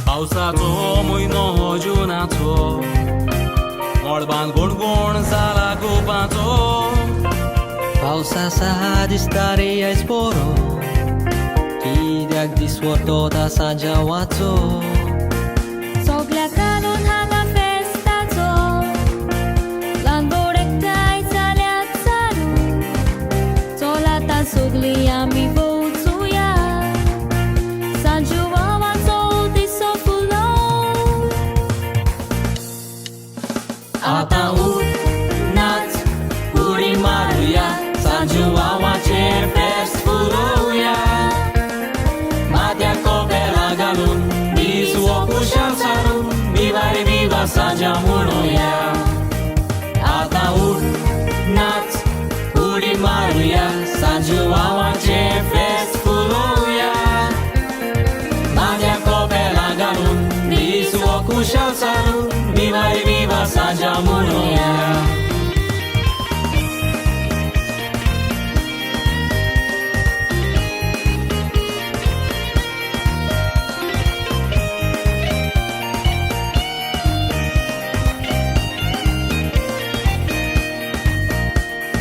पावसाचो म्हयनो जुनाचो मळबान गुणगुण जाला गोपाचो पावसा साहा दिसता रे आयज बरो कित्याक दिसवो तो ता सांजावाचो सगल्या कानून हांगा फेस्ताचो ल्हान बोड एकठांय जाल्यात चालू चल आतां सगळीं आमी भोंवचुया सांजू वावाचो दिसो फुलो आतां उठ नाच उडी मारुया सांजू वावाचेर फेस्त फुलोवया माथ्याक कोपेलां घालून दीस हो खुशाल सारून विवा रे विवा सांजा म्हणुया आतां उठ नाच उडी मारुया सांजू वावाचेर फेस्त फुलोवया माथ्याक कोपेलां घालून दीस हो खुशाल सारून विवा रे विवा सांजा म्हणुया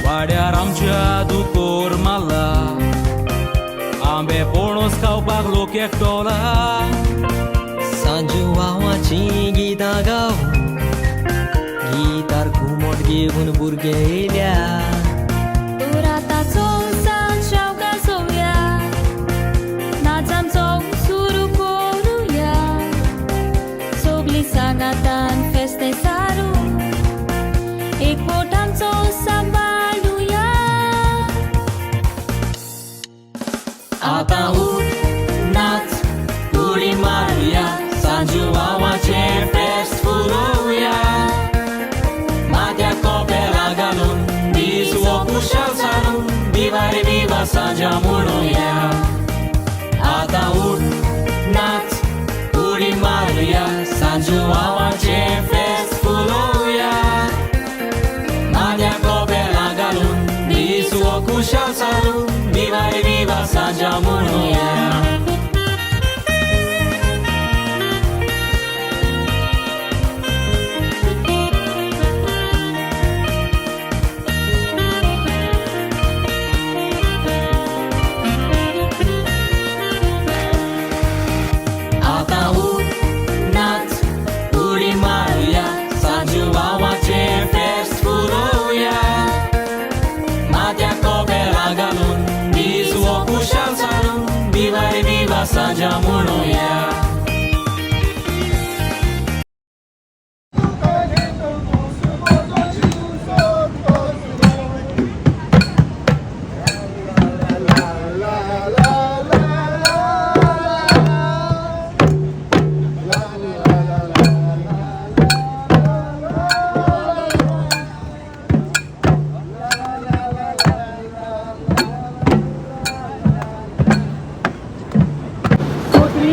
वाड्यार आमच्या दुकोर मारला आंबे पणस खावपाक लोक एकटोला सांजू वावाची गितां गावून गितार घुमट घेवन भुरगे येयल्या तर आतां चोवसान शावका सोवया नाच आमचो सुरू करुया सगळीं सांगातान फेस्तें सारून एक पोट आमचो सांबाळुया आतां उठ नाच उडी मारुया सांजू वावाचेर फेस्त फुलोवया माथ्याक कोपेलां घालून दीस हो खुशाल सारून विवा रे विवा सांजा म्हणुया आतां उठ नाच उडी मारुया सांजू वावाचेर फेस्त फुलोवया माथ्याक कोपेलां घालून दीस हो खुशाल सारून विवा रे विवा सांजा म्हणुया आतां उठ नाच उडी मारुया सांजू वावाचेर फेस्त फुलोवया माथ्याक कोपेलां घालून दीस हो खुशाल सारून विवा रे विवा सांजा म्हणुया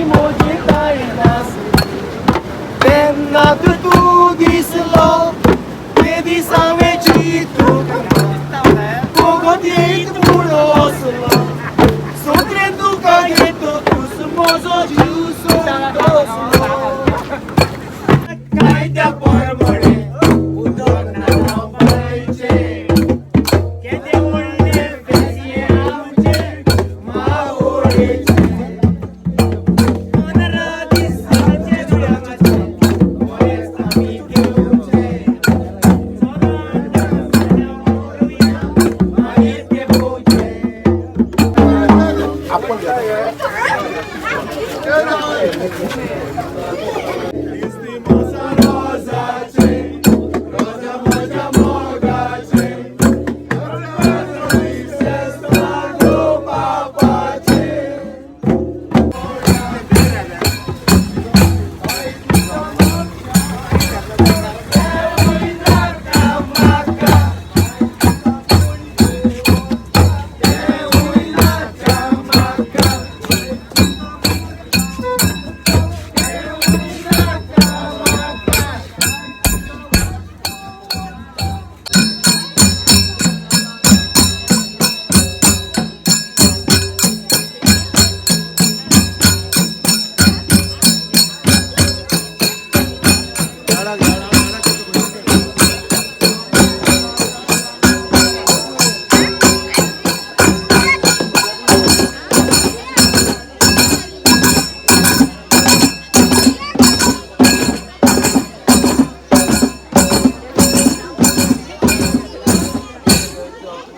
मोदी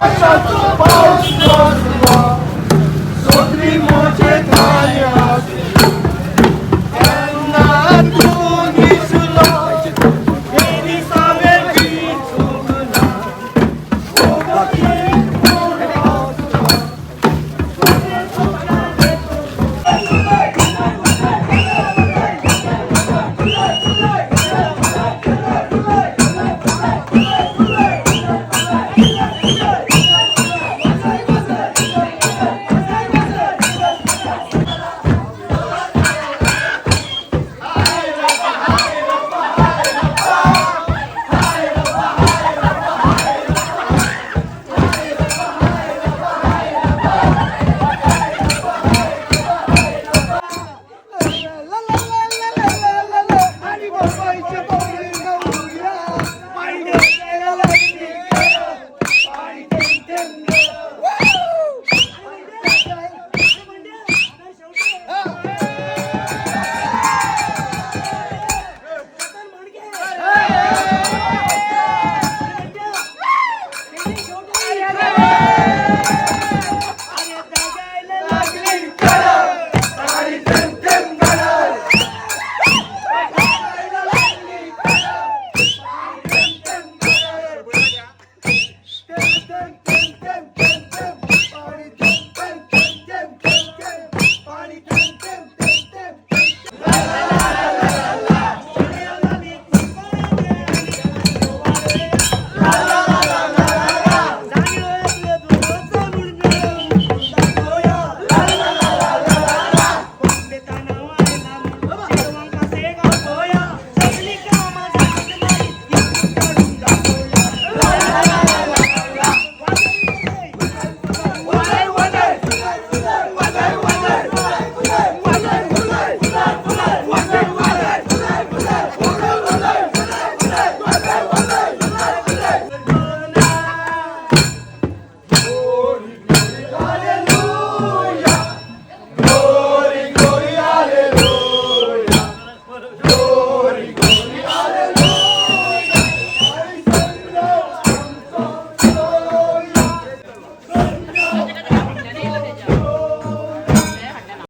कशाचं